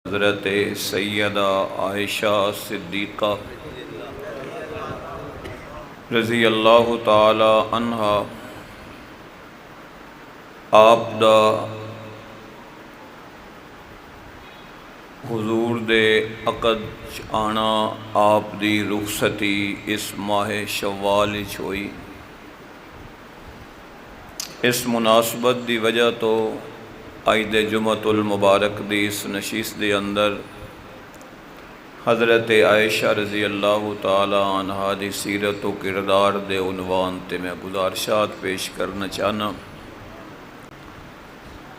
حضرت سیدہ عائشہ صدیقہ رضی اللہ تعالی عنہا آپ دا حضور دے عقد آنا آپ دی رخصتی اس ماہ شوال وچ ہوئی۔ اس مناسبت دی وجہ تو عید جمعۃ المبارک دی اس نشست دے اندر حضرت عائشہ رضی اللہ تعالی عنہا دی سیرت و کردار دے عنوان تے میں گزارشات پیش کرنا چاہنا۔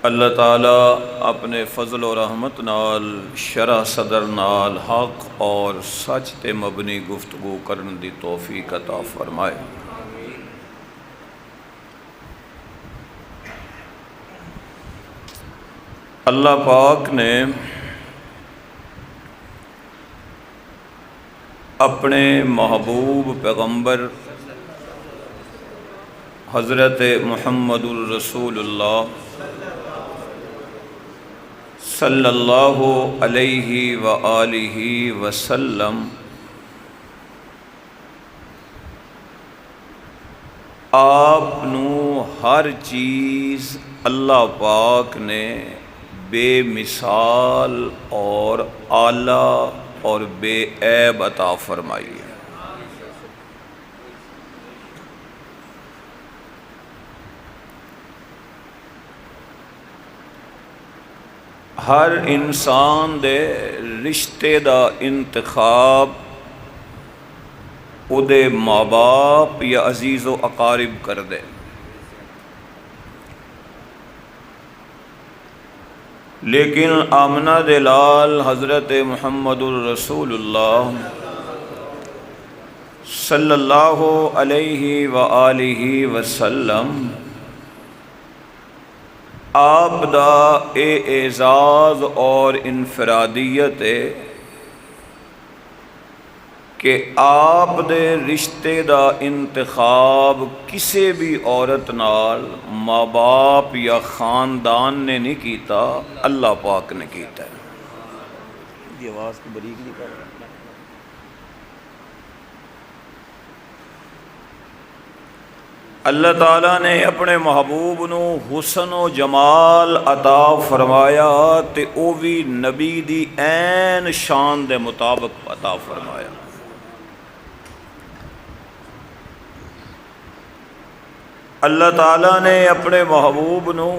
اللہ تعالی اپنے فضل و رحمت نال شرح صدر نال حق اور سچ تے مبنی گفتگو کرن دی توفیق عطا فرمائے۔ اللہ پاک نے اپنے محبوب پیغمبر حضرت محمد الرسول اللہ صلی اللہ علیہ وآلہ وسلم آپ نو ہر چیز اللہ پاک نے بے مثال اور اعلیٰ اور بے عیب عطا فرمائی ہے۔ ہر انسان دے رشتے دا انتخاب او دے ماں باپ یا عزیز و اقارب کر دے، لیکن آمنہ دلال حضرت محمد الرسول اللہ صلی اللہ علیہ وآلہ وسلم آپ دا اعزاز اور انفرادیت ہے کہ آپ دے رشتے دا انتخاب کسی بھی عورت نال ماں باپ یا خاندان نے نہیں کیتا، اللہ پاک نے کیتا ہے۔ یہ آواز کو بریک نہیں کر رہا۔ اللہ تعالیٰ نے اپنے محبوب نو حسن و جمال عطا فرمایا تے او بھی نبی دی عین شان دے مطابق عطا فرمایا۔ اللہ تعالیٰ نے اپنے محبوب نو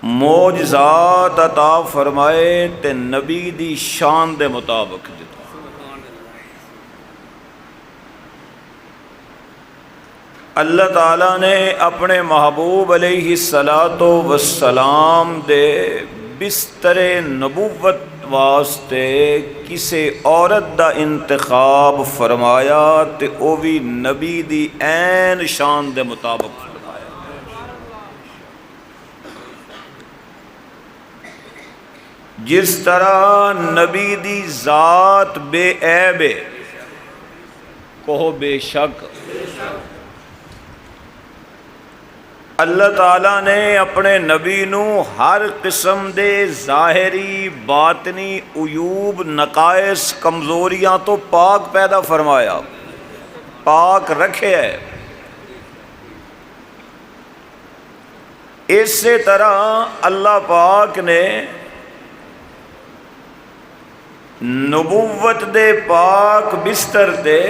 معجزات عطا فرمائے تے نبی دی شان دے مطابق دیتا۔ اللہ تعالیٰ نے اپنے محبوب علیہ الصلاۃ والسلام دے بستر نبوت واسطے کسی عورت دا انتخاب فرمایا تے او بھی نبی دی عین شان دے مطابق فرمایا۔ جس طرح نبی دی ذات بے عیب ہے، کہو بے شک، اللہ تعالیٰ نے اپنے نبی نو ہر قسم دے ظاہری باطنی عیوب نقائص کمزوریاں تو پاک پیدا فرمایا، پاک رکھے ہے۔ اسی طرح اللہ پاک نے نبوت دے پاک بستر دے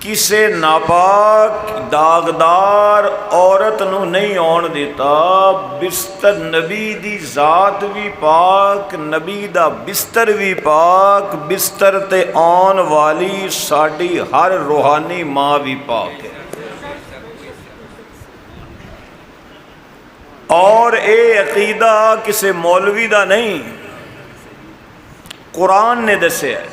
کسے ناپاک داغدار عورت نو نہیں آن دیتا۔ بستر نبی دی ذات بھی پاک، نبی دا بستر بھی پاک، بستر تے آن والی ساڈی ہر روحانی ماں بھی پاک ہے۔ اور اے عقیدہ کسے مولوی دا نہیں، قرآن نے دسے ہے۔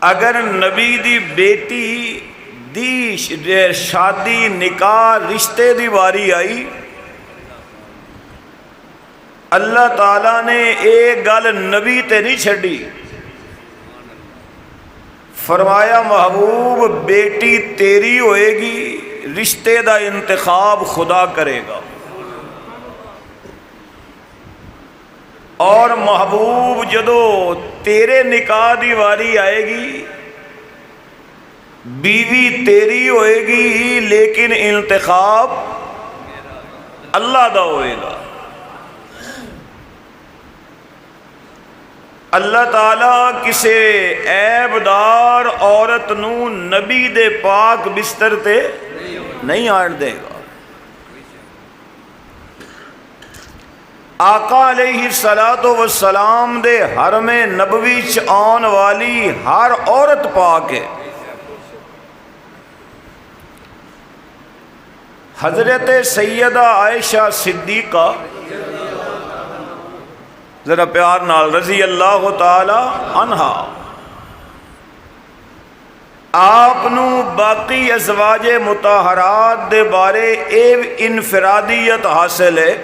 اگر نبی دی بیٹی دی شادی نکاح رشتے دی واری آئی، اللہ تعالیٰ نے ایک گل نبی تے نہیں چھڑی، فرمایا محبوب بیٹی تیری ہوئے گی رشتے دا انتخاب خدا کرے گا، اور محبوب جدو تیرے نکاح دی واری آئے گی بیوی تیری ہوئے گی، لیکن انتخاب اللہ دا ہوئے گا۔ اللہ تعالیٰ کسے عیب دار عورت نو نبی دے پاک بستر تے نہیں آن دے گا۔ آقا علیہ السلام دے حرم نبوی چ آن والی ہر عورت پاک ہے۔ حضرت سیدہ عائشہ صدیقہ ذرا پیار نال رضی اللہ تعالی عنہا، آپ نو باقی ازواج مطہرات دے بارے انفرادیت حاصل ہے۔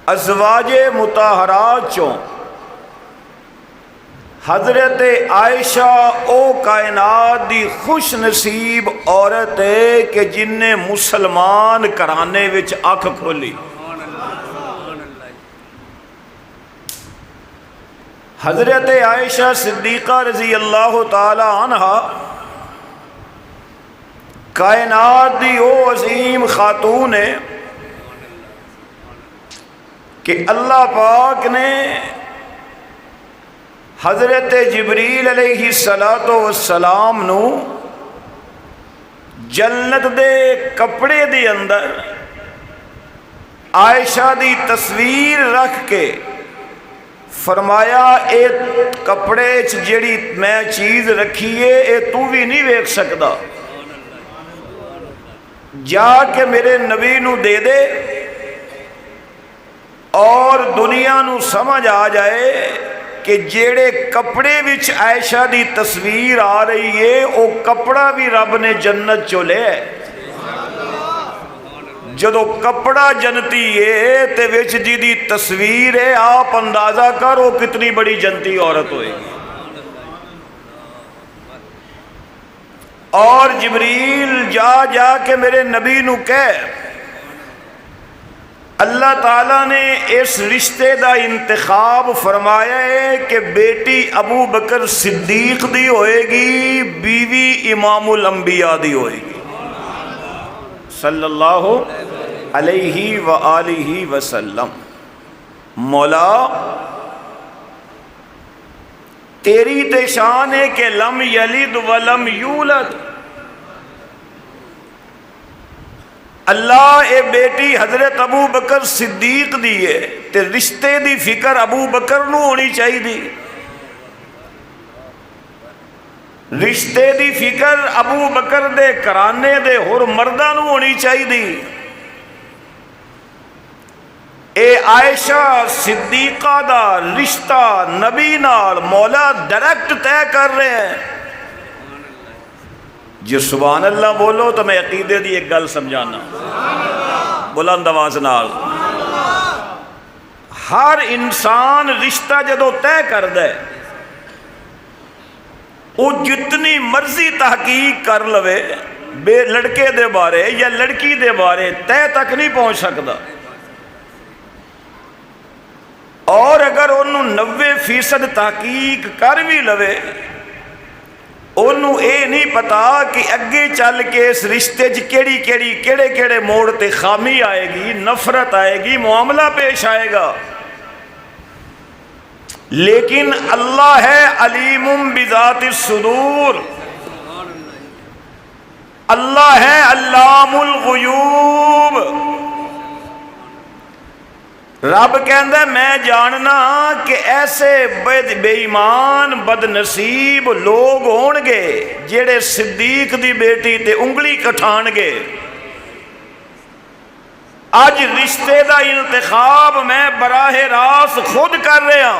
ازواج مطہرات چوں حضرت عائشہ او کائنات دی خوش نصیب عورت ہے کہ جن نے مسلمان کرانے وچ اکھ کھولی۔ حضرت عائشہ صدیقہ رضی اللہ تعالی عنہا کائنات دی او عظیم خاتون ہے کہ اللہ پاک نے حضرت جبریل علیہ السلام نو جنت دے کپڑے دے اندر عائشہ دی تصویر رکھ کے فرمایا اے کپڑے چ جڑی میں چیز رکھی ہے اے تو بھی نہیں ویکھ سکدا، جا کے میرے نبی نو دے دے اور دنیا نو سمجھ آ جائے کہ جیڑے کپڑے وچ عائشہ دی تصویر آ رہی ہے او کپڑا بھی رب نے جنت چو لے ہے۔ جدو کپڑا جنتی ہے تے وچ جی دی تصویر ہے، آپ اندازہ کرو کتنی بڑی جنتی عورت ہوئے گی۔ اور جبریل جا کے میرے نبی نو کہے اللہ تعالیٰ نے اس رشتے دا انتخاب فرمایا ہے کہ بیٹی ابو بکر صدیق دی ہوئے گی، بیوی امام الانبیاء دی ہوئے گی صلی اللہ علیہ وآلہ وسلم۔ مولا تیری تے شان ہے کہ لم یلد ولم یولد، اللہ اے بیٹی حضرت ابو بکر صدیق دی ہے تے رشتے دی فکر ابو بکر نو ہونی چاہی دی، رشتے دی فکر ابو بکر دے کرانے دے ہور مردہ نو ہونی چاہی دی۔ اے عائشہ صدیقہ دا رشتہ نبی نال مولا ڈائریکٹ طے کر رہے ہیں۔ جو سبحان اللہ بولو تو میں عقیدے دی ایک گل سمجھانا بلند آواز نال۔ ہر انسان رشتہ جدو طے کر دے وہ جتنی مرضی تحقیق کر لوے بے لڑکے دے بارے یا لڑکی دے بارے طے تک نہیں پہنچ سکتا، اور اگر انہوں 90% تحقیق کر بھی لوے انہوں اے نہیں پتا کہ اگے چل کے اس رشتے کیڑے موڑ تے خامی آئے گی، نفرت آئے گی، معاملہ پیش آئے گا۔ لیکن اللہ ہے علیم بذات الصدور، اللہ ہے علام الغیوب۔ رب کہندا میں جاننا کہ ایسے بے ایمان بد نصیب لوگ ہون گے جڑے صدیق دی بیٹی تے انگلی کٹھان گے۔ اج رشتے دا انتخاب میں براہ راست خود کر رہا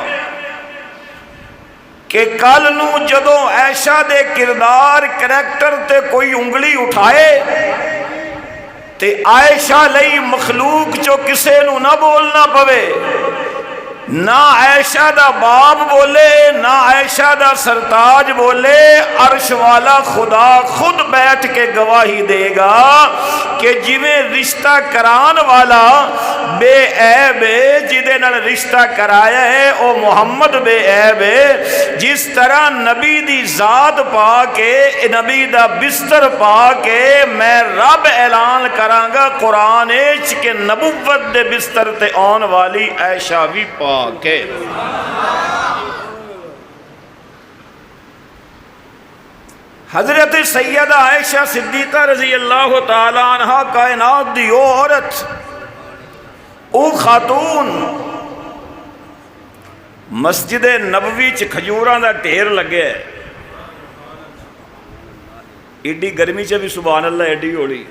کہ کل نو جدو عائشہ دے کردار کریکٹر تے کوئی انگلی اٹھائے تے عائشہ لئی مخلوق چو کسے نو نہ بولنا پوے، نہ عائشہ دا باپ بولے نہ عائشہ دا سرتاج بولے، عرش والا خدا خود بیٹھ کے گواہی دے گا کہ جویں رشتہ کران والا بے عیب ہے، جدے نال رشتہ کرایا ہے او محمد بے عیب ہے، جس طرح نبی دی ذات پا کے نبی دا بستر پا کے میں رب اعلان کراں گا قرآن وچ کہ نبوت دے بستر تے آن والی عائشہ بھی پا کے۔ حضرت سیدہ عائشہ صدیقہ رضی اللہ تعالی عنہ کائنات دی او عورت، او خاتون، مسجد نبوی چ کھجوراں دا ڈھیر لگے، ایڈی گرمی چ بھی سبحان اللہ ایڈی ہوڑی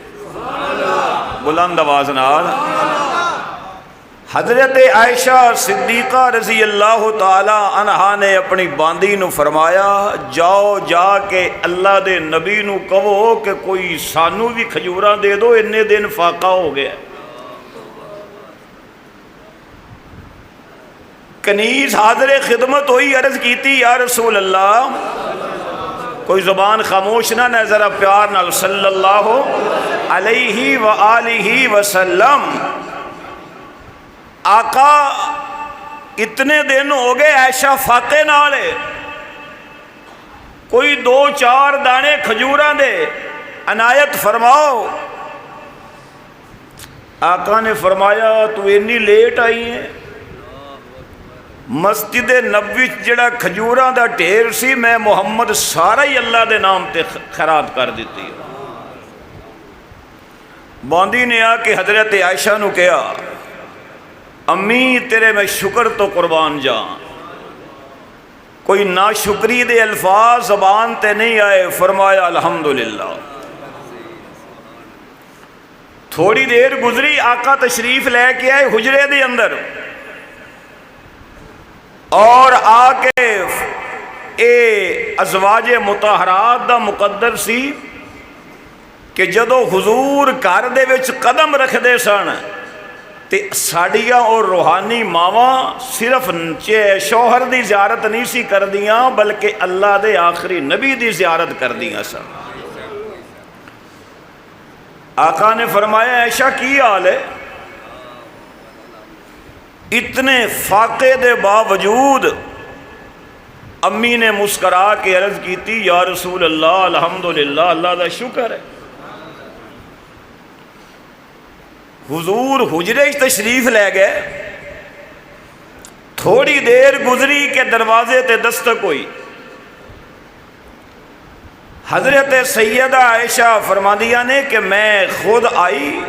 بلند آواز نال۔ حضرت عائشہ صدیقہ رضی اللہ تعالی عنہا نے اپنی باندی نو فرمایا، جاؤ جا کے اللہ دے نبی نو کہو کہ کوئی سانو بھی کھجوراں دے دو، اتنے دن فاقہ ہو گیا۔ کنیز حاضر خدمت ہوئی، عرض کیتی یا رسول اللہ، کوئی زبان خاموش نہ، ذرا پیار نال صلی اللہ علیہ وآلہ وسلم۔ آقا اتنے دن ہو گئے عائشہ فاقے نالے، کوئی 2-4 دانے کھجوراں دے عنایت فرماؤ۔ آقا نے فرمایا تو اتنی لیٹ آئی ہے، مسجد نبوی جڑا کھجوراں دا ڈھیر سی میں محمد سارا ہی اللہ دے نام تے خراب کر دیتی ہے۔ باندی نے آ کے حضرت عائشہ نو کہا، امی تیرے میں شکر تو قربان جان، کوئی ناشکری دے الفاظ زبان تے نہیں آئے۔ فرمایا الحمدللہ۔ تھوڑی دیر گزری، آقا تشریف لے کے آئے حجرے دے اندر، اور آ کے اے ازواج مطہرات دا مقدر سی کہ جدو حضور گھر دے وچ قدم رکھ دے سن تے ساڑیاں اور روحانی ماواں صرف شوہر دی زیارت نہیں سی کر دیاں بلکہ اللہ دے آخری نبی دی زیارت کر دیاں سن۔ آقا نے فرمایا عائشہ کی حال ہے؟ اتنے فاقے دے باوجود امی نے مسکرا کے عرض کیتی، یا رسول اللہ الحمدللہ، اللہ دا شکر ہے۔ حضور حجرے تشریف لے گئے، تھوڑی دیر گزری کہ دروازے تے دستک ہوئی۔ حضرت سیدہ عائشہ فرمادیاں نے کہ میں خود آئی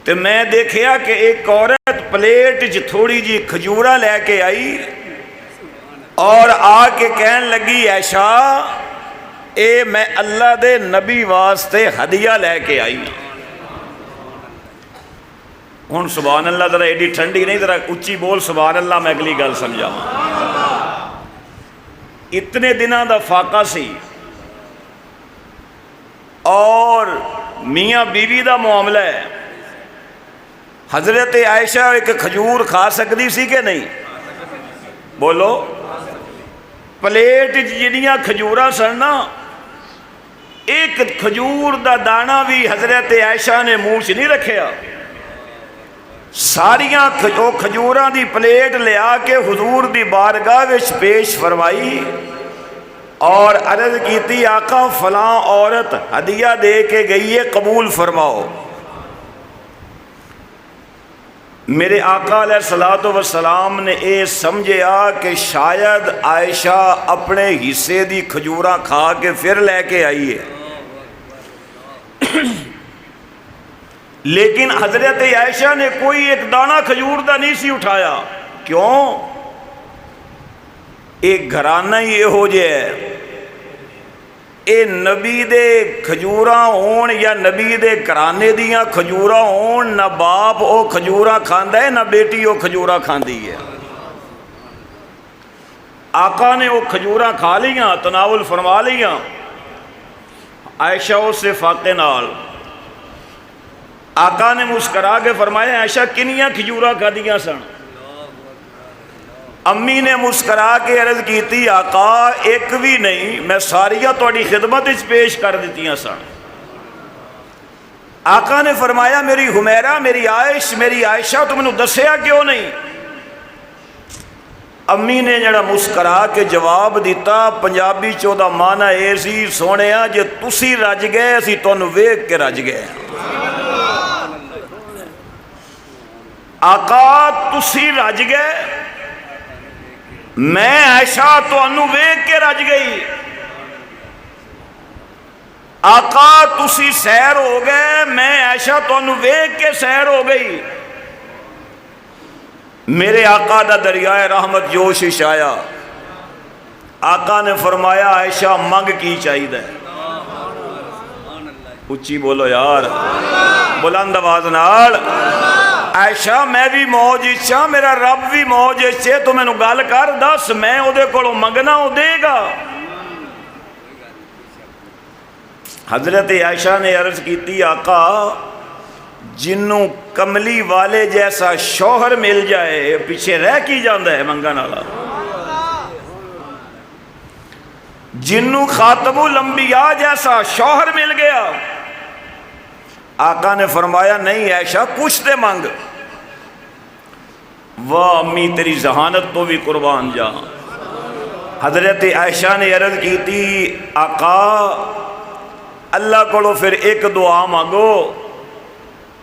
تو میں دیکھیا کہ ایک عورت پلیٹ تھوڑی جی کھجوراں لے کے آئی اور آ کے کہن لگی، عائشہ اے میں اللہ دے نبی واسطے ہدیہ لے کے آئی ہوں۔ سبحان اللہ، ذرا ایڈی ٹھنڈی نہیں، ذرا اچھی بول سبحان اللہ، میں اگلی گل سمجھاواں۔ اتنے دنوں دا فاقہ سی اور میاں بیوی دا معاملہ ہے۔ حضرت عائشہ ایک کھجور کھا سکتی سی کہ نہیں؟ بولو۔ پلیٹ جڑیاں کھجوراں سن نا، ایک کھجور دا دانہ بھی حضرت عائشہ نے منہ چ نہیں رکھیا، ساریاں کھجوراں دی پلیٹ لیا کے حضور دی بارگاہ وچ پیش فرمائی اور عرض کیتی، آقا فلاں عورت ہدیہ دے کے گئی ہے، قبول فرماؤ۔ میرے آقا علیہ الصلوۃ والسلام نے اے سمجھیا کہ شاید عائشہ اپنے حصے دی کھجوراں کھا کے پھر لے کے آئی ہے، لیکن حضرت عائشہ نے کوئی ایک دانہ کھجور دا نہیں سی اٹھایا۔ کیوں؟ ایک گھرانہ ہی یہ ہو جائے، اے نبی دے کھجوراں ہون یا نبی دے گھرانے دیاں کھجوراں ہون، نہ باپ او کھجوراں کھاندا ہے نہ بیٹی او کھجوراں کھاندی ہے۔ آقا نے وہ کھجوراں کھا لیاں، تناول فرما لیاں۔ عائشہ اس سے فاقے نال آقا نے مسکرا کے فرمایا، عائشہ کنیاں کھجوراں کھا دیاں سن؟ امی نے مسکرا کے عرض کی آقا ایک بھی نہیں، میں ساریاں تہاڈی خدمت وچ پیش کر دتیاں سن۔ آقا نے فرمایا میری حمیرہ، میری عائشہ تو مینوں دسیا کیوں نہیں؟ امی نے جڑا مسکرا کے جواب دیتا، پنجابی چودہ معنی اے سی سونیا جے تسی رج گئے اسی تانوں ویکھ کے رج گئے۔ آقا تسی رج گئے، میں عائشہ تانوں ویکھ کے رج گئی۔ آقا تسی سیر ہو گئے، میں عائشہ تانوں ویکھ کے سیر ہو گئی۔ میرے آقا دا دریائے رحمت جوش آیا۔ آقا نے فرمایا عائشہ منگ کی چاہیے؟ اچھی بولو یار، بلند آواز نال۔ عائشہ میں بھی موج اچھا، میرا رب بھی موج اچھے، تو مینوں گل کر دس میں او دے کولوں منگنا او دے گا؟ حضرت عائشہ نے عرض کی آقا جنوں کملی والے جیسا شوہر مل جائے پیچھے رہ کی جاندہ ہے منگن والا؟ جنوں خاتم الانبیاء جیسا شوہر مل گیا؟ آقا نے فرمایا نہیں عائشہ کچھ تے منگ۔ واہ امی تیری ذہانت تو بھی قربان جا۔ حضرت عائشہ نے عرض کی تھی آقا اللہ کو پھر ایک دعا مانگو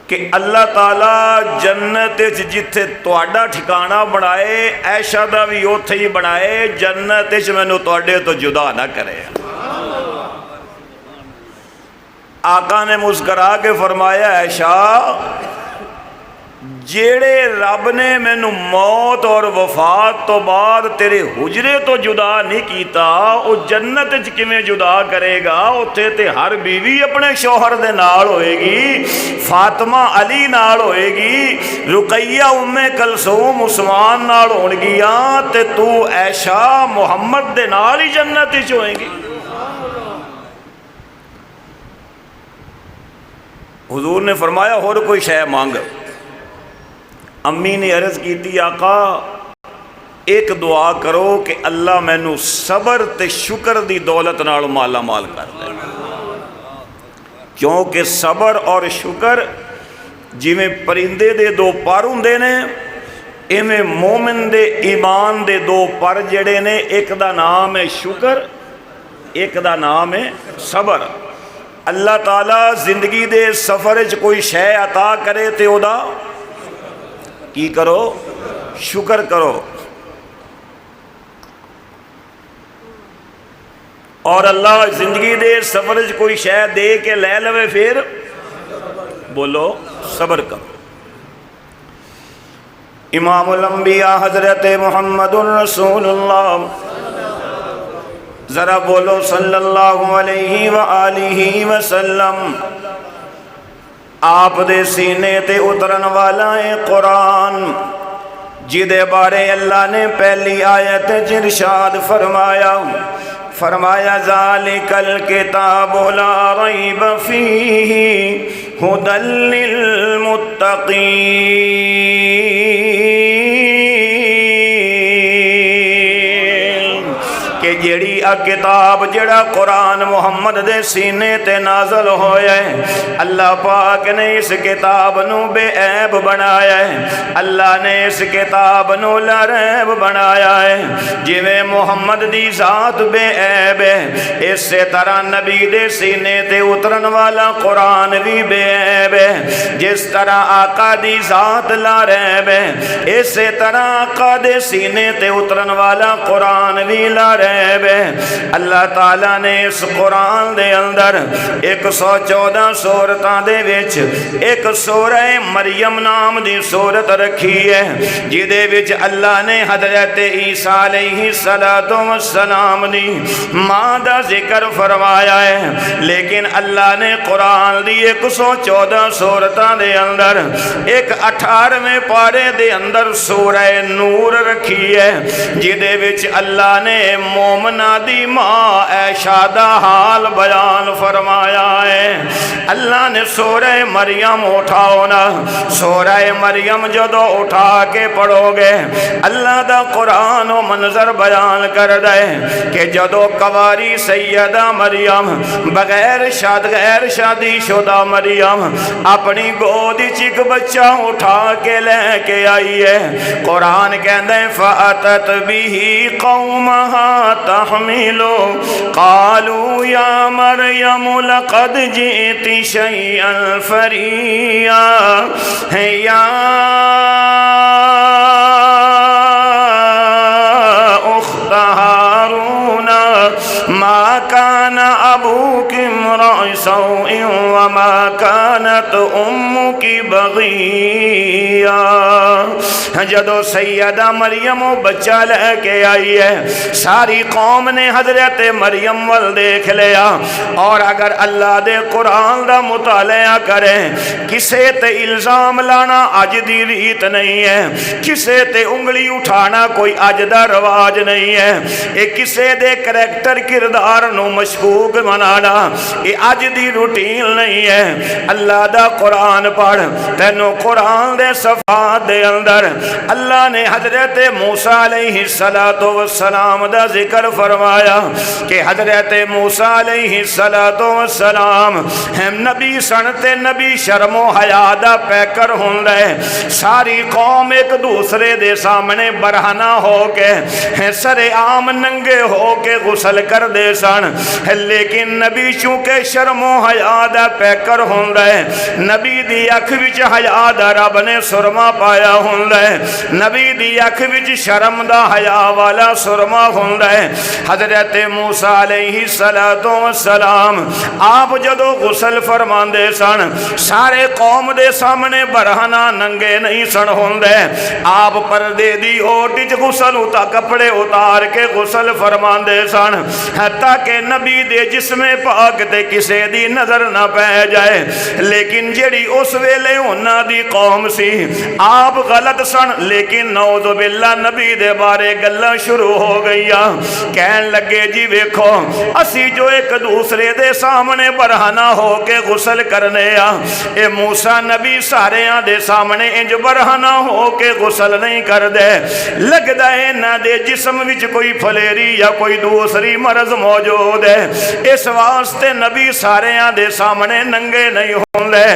کہ اللہ تعالیٰ جنت جتھے تہاڈا ٹھکانہ بنائے عائشہ دا بھی اوتھے ہی بنائے، جنت مینوں تہاڈے تو جدا نہ کرے۔ آقا نے مسکرا کے فرمایا عائشہ جیڑے رب نے مینوں موت اور وفات تو بعد تیرے حجرے تو جدا نہیں کیتا، او جنت کیویں جدا کرے گا؟ اوتھے تے ہر بیوی اپنے شوہر دے نال ہوئے گی، فاطمہ علی نال ہوئے گی، رقیہ ام کلثوم عثمان نال ہون گیاں، تے تو عائشہ محمد دے نال ہی جنت وچ ہوئے گی۔ حضور نے فرمایا اور کوئی شے مانگ۔ امی نے عرض کی تھی آقا ایک دعا کرو کہ اللہ مینوں صبر تے شکر دی دولت نال مالا مال کر دے، کیونکہ صبر اور شکر جویں پرندے دے دو پر ہوندے نے، ایویں مومن دے ایمان دے دو پر جڑے نے، ایک دا نام ہے شکر، ایک دا نام ہے صبر۔ اللہ تعالیٰ زندگی دے سفر وچ کوئی شے عطا کرے تے او دا کی کرو؟ شکر کرو۔ اور اللہ زندگی دے سفر وچ کوئی شے دے کے لے لوے پھر بولو صبر کرو۔ امام الانبیاء حضرت محمد رسول اللہ، ذرا بولو صلی اللہ علیہ وآلہ وسلم۔ آپ دے سینے تے اترن والا ہے قرآن، جدے بارے اللہ نے پہلی آیت ارشاد فرمایا ذالک الکتاب لا ریب فیہ ھدی للمتقین، کہ جیڑی کتاب جڑا قرآن محمد دے سینے تے نازل ہویا ہے، اللہ پاک نے اس کتاب نو بے عیب بنایا ہے، اللہ نے اس کتاب نو لا ریب بنایا ہے۔ جویں محمد دی ذات بے عیب ہے، اس سے طرح نبی دے سینے تے اترن والا قرآن بھی بے عیب ہے۔ جس طرح آقا دی ذات لا ریب ہے، اس سے طرح آقا دے سینے تے اترن والا قرآن بھی لا ریب ہے۔ اللہ تعالیٰ نے اس قرآن دے اندر 114 سورتاں دے وچ ایک سورہ مریم نام دی سورت رکھی ہے، جدے وچ اللہ نے حضرت عیسیٰ علیہ السلام دی ماں دا ذکر فرمایا ہے، لیکن اللہ نے قرآن دی 114 سورتاں دے اندر ایک 18ویں پارے دے اندر سورہ نور رکھی ہے، جدے وچ اللہ نے مومنہ دی ماں عائشہ دا حال بیان فرمایا ہے۔ اللہ نے سورہ مریم اٹھاؤ نا، سورہ مریم جدو اٹھا کے پڑھو گے اللہ دا قرآن و منظر بیان کر دے کہ جدو کواری سیدہ مریم غیر شادی شدہ مریم اپنی گود چک بچہ اٹھا کے لے کے آئی ہے، قرآن کہندے فَأَتَتْ بِهِ قَوْمَهَا تَحْمِلُ قَالُوا يَا مَرْيَمُ لَقَدْ جِئْتِ شَيْئًا فَرِيًّا يَا أُخْتَ هَارُونَ مَا كَانَ أَبُوكِ امْرَأَ سَوْءٍ وَمَا كَانَتْ أُمُّكِ بَغِيًّا۔ جدو سیدہ مریم و بچہ لے کے آئی ہے ساری قوم نے حضرت مریم وال دیکھ لیا، اور اگر اللہ دے قرآن دا مطالعہ کرے کسے تے الزام لانا اج دی ریت نہیں ہے، کسے تے انگلی اٹھانا کوئی اج دا رواج نہیں ہے، اے کسے دے کریکٹر کردار نو مشکوک منانا اے اج دی روٹین نہیں ہے۔ اللہ دا قرآن پڑھ، تینو قرآن دے صفحات دے اندر اللہ نے حضرت موسیٰ علیہ السلام دا ذکر فرمایا کہ حضرت موسیٰ علیہ السلام ہم نبی سنتے نبی شرم و حیا دا پیکر ہوندے، ساری قوم ایک دوسرے دے سامنے برہنہ ہو کے سر عام ننگے ہو کے غسل کر دے سن، لیکن نبی چونکہ شرم و حیا دا پیکر ہوندے، نبی دی اکھ وچ حیا دا رب نے سرما پایا ہوندے، نبی دی اکھ وچ شرم دا حیا والا سرما ہوندے۔ حضرت موسیٰ علیہ السلام آپ جدو غسل فرماندے سن سارے قوم دے سامنے برہنہ ننگے نہیں سن ہوندے، آپ پردے دی اوٹی چ غسل کپڑے اتار کے غسل فرماندے سن تاکہ نبی دے جسم پاک تے کسے دی نظر نہ پہ جائے، لیکن جڑی اس ویلے انہاں دی قوم سی آپ غلط سن، لیکن نعوذ باللہ نبی دے بارے گلاں شروع ہو گئیا، کہن لگے جی ویکھو اسی جو ایک دوسرے دے سامنے برہنہ ہو کے غسل کرنے آ، اے موسیٰ نبی ساریاں دے سامنے انج برہنہ ہو کے غسل نہیں کر دے، لگدا ہے نہ دے جسم وچ کوئی پھلیری یا کوئی دوسری مرض موجود ہے، اس واسطے نبی ساریاں دے سامنے ننگے نہیں ہوندے۔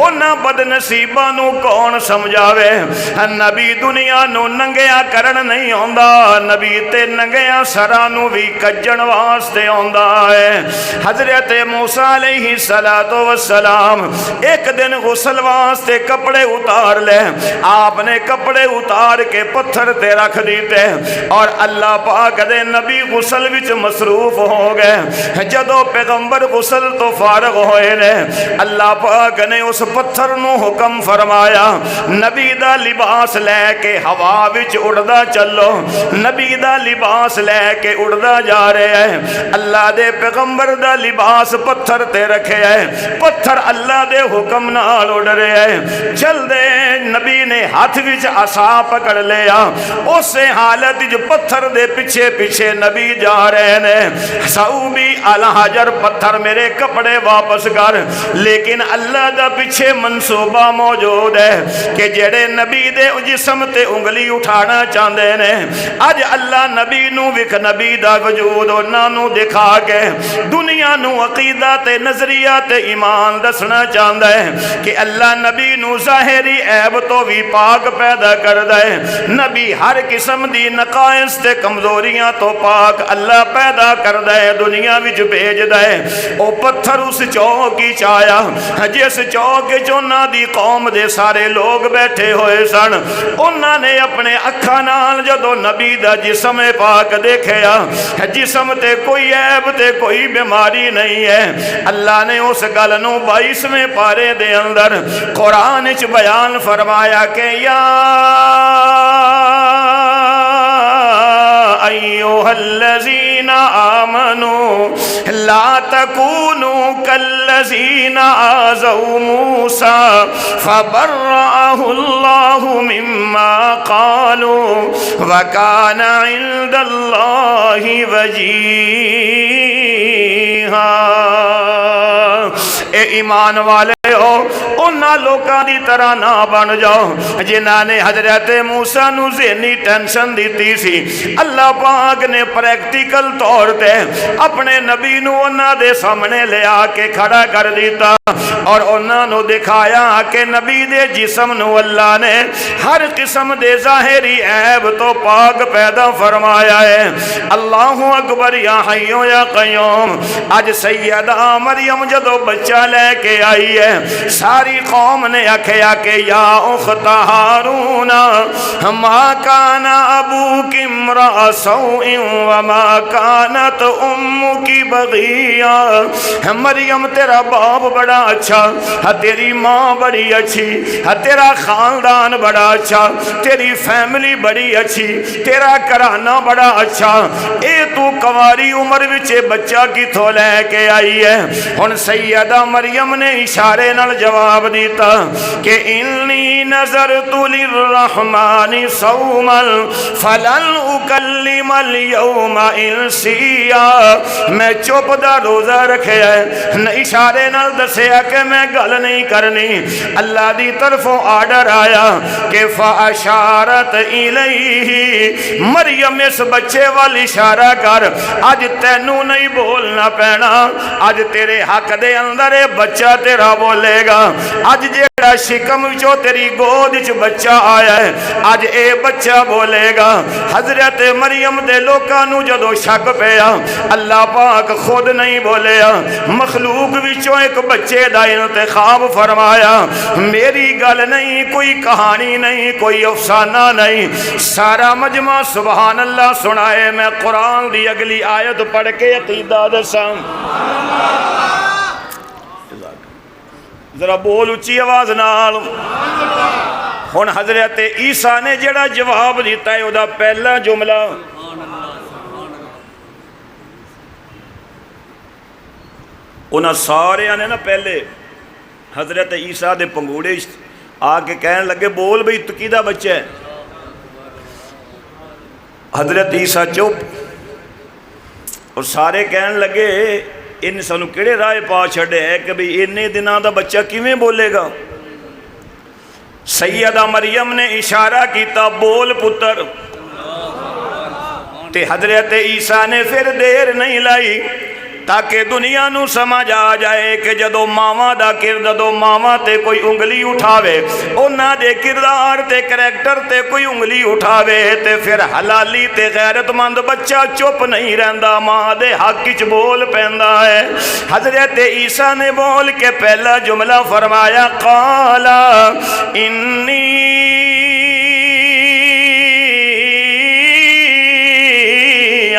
انہاں بد نصیباں نو کون سمجھاوے، نبی دنیا نو ننگیاں کرن نہیں ہوندا، نبی تے ننگیاں سراں نو وی کجن واسطے ہوندا ہے۔ حضرت موسیٰ علیہ السلام ایک دن غسل واسطے کپڑے اتار لے، آپ نے کپڑے اتار کے پتھر تے رکھ دیتے اور اللہ پاک دے نبی غسل وچ مصروف ہو گئے۔ جدو پیغمبر غسل تو فارغ ہوئے نے اللہ پاک نے اس پتھر نو حکم فرمایا نبی دا لباس لے کے ہوا وچ اڑدا چلو، نبی دا لباس لے کے اڑدا جا رہے ہیں، اللہ دے پیغمبر دا لباس پتھر تے رکھے ہے، پتھر اللہ دے حکم نال اڑ رہے ہیں، چل دے نبی نے ہاتھ وچ عصا پکڑ لیا، اس حالت جو پتھر دے پیچھے پیچھے نبی جا رہے ہیں، صوبی الحجر پتھر میرے کپڑے واپس کر، لیکن اللہ دا پیچھے منصوبہ موجود ہے کہ جڑے نبی دے جسم تے انگلی اٹھانا چاہندے نے اج اللہ نبی نو وک نبی دا وجود انہاں نو دکھا کے دنیا نو عقیدہ تے نظریہ تے ایمان دسنا چاہندا ہے کہ اللہ نبی نو ظاہری عیب تو بھی پاک پیدا کر دے، نبی ہر قسم دی نقائص تے کمزوریاں تو پاک اللہ پیدا کر دے، دنیا وچ بھیج دے۔ او پتھر اس چوک ہی چایا جس چوک چونا دی قوم دے سارے لوگ بیٹھے ہوئے سن، انہاں نے اپنے اکھاں نال جدو نبی دا جسم پاک دیکھیا، جسم تے کوئی عیب تے کوئی بیماری نہیں ہے، اللہ نے اس گل نو 22ویں پارے دے اندر قرآن وچ بیان فرمایا کہ یا ایھا الذین آمنوا لا تکونوا کالذین آذوا موسیٰ فبرأہ اللہ مما قالوا وکان عند اللہ وجیہا۔ اے ایمان والے ہو انہاں لوکاں دی طرح نہ بن جاؤ جنہاں نے حضرت موسیٰ نو ذہنی ٹینشن دیتی سی۔ اللہ پاک نے پریکٹیکل طور تے اپنے نبی نو انہاں دے سامنے لے آ کے کھڑا کر دیتا اور انہاں نو دکھایا کہ نبی دے جسم نو اللہ نے ہر قسم دے ظاہری عیب تو پاک پیدا فرمایا ہے۔ اللہ اکبر یا حیو یا قیوم۔ آج سیدہ مریم جدو بچہ لے کے آئی ہے ساری قوم نے آکھیا کہ یا اخت ہارون ما کان ابوک امرأ سوء وما کانت امک بغیا۔ مریم تیرا باپ بڑا اچھا، تیری ماں بڑی اچھی، تیرا خاندان بڑا اچھا، تیری فیملی بڑی اچھی، تیرا گھرانہ بڑا اچھا، اے تو کنواری عمر وچ بچہ کتھوں لے کے آئی ہے؟ ہن سیدہ مریم نے اشارے نال جواب دیتا کہ انی نظرت للرحمن صوما فلن اکلم اليوم انسیا۔ میں چپ دا روزہ رکھے ہے، اشارے نال دسیا کہ میں گل نہیں کرنی۔ اللہ دی طرفوں آرڈر آیا کہ فاشارت الیہ، مریم اس بچے وال اشارہ کر، آج تینوں نہیں بولنا پینا، آج تیرے حق دے اندر بچہ تیرا بولے گا۔ آج جیڑا شکم وچوں تیری گود وچ بچہ آیا ہے آج اے بچہ بولے گا۔ حضرت مریم دے لوکاں نو جدو شک پیا اللہ پاک خود نہیں بولیا، مخلوق وچوں ایک بچے دا انتخاب فرمایا۔ میری گل نہیں، کوئی کہانی نہیں، کوئی افسانہ نہیں، سارا مجمع سبحان اللہ سنائے۔ میں قرآن دی اگلی آیت پڑھ کے عقیدہ دساں، ذرا بول اچھی آواز نال۔ ہن حضرت عیسیٰ نے جڑا جواب دیتا ہے وہ پہلا جملہ انہاں سارے نے نا پہلے حضرت عیسیٰ دے پنگوڑے آ کے کہنے لگے بول بھئی تو کیدا بچہ ہے؟ حضرت عیسیٰ چپ، اور سارے کہنے لگے ان سانو کیڑے رائے پا چھڑے ہے کہ بھئی انہیں دنوں دا بچہ کیویں بولے گا؟ سیدہ مریم نے اشارہ کیتا بول پتر، تے حضرت عیسیٰ نے پھر دیر نہیں لائی تاکہ دنیا نو سمجھ آ جائے کہ جدو ماما دا کردو ماما تے کوئی انگلی اٹھاوے اونا دے کردار تے کریکٹر تے کوئی انگلی اٹھاوے تے پھر حلالی تے غیرت مند بچہ چپ نہیں رہندا، ماں دے حق وچ بول پیندا ہے۔ حضرت عیسیٰ نے بول کے پہلا جملہ فرمایا قال انی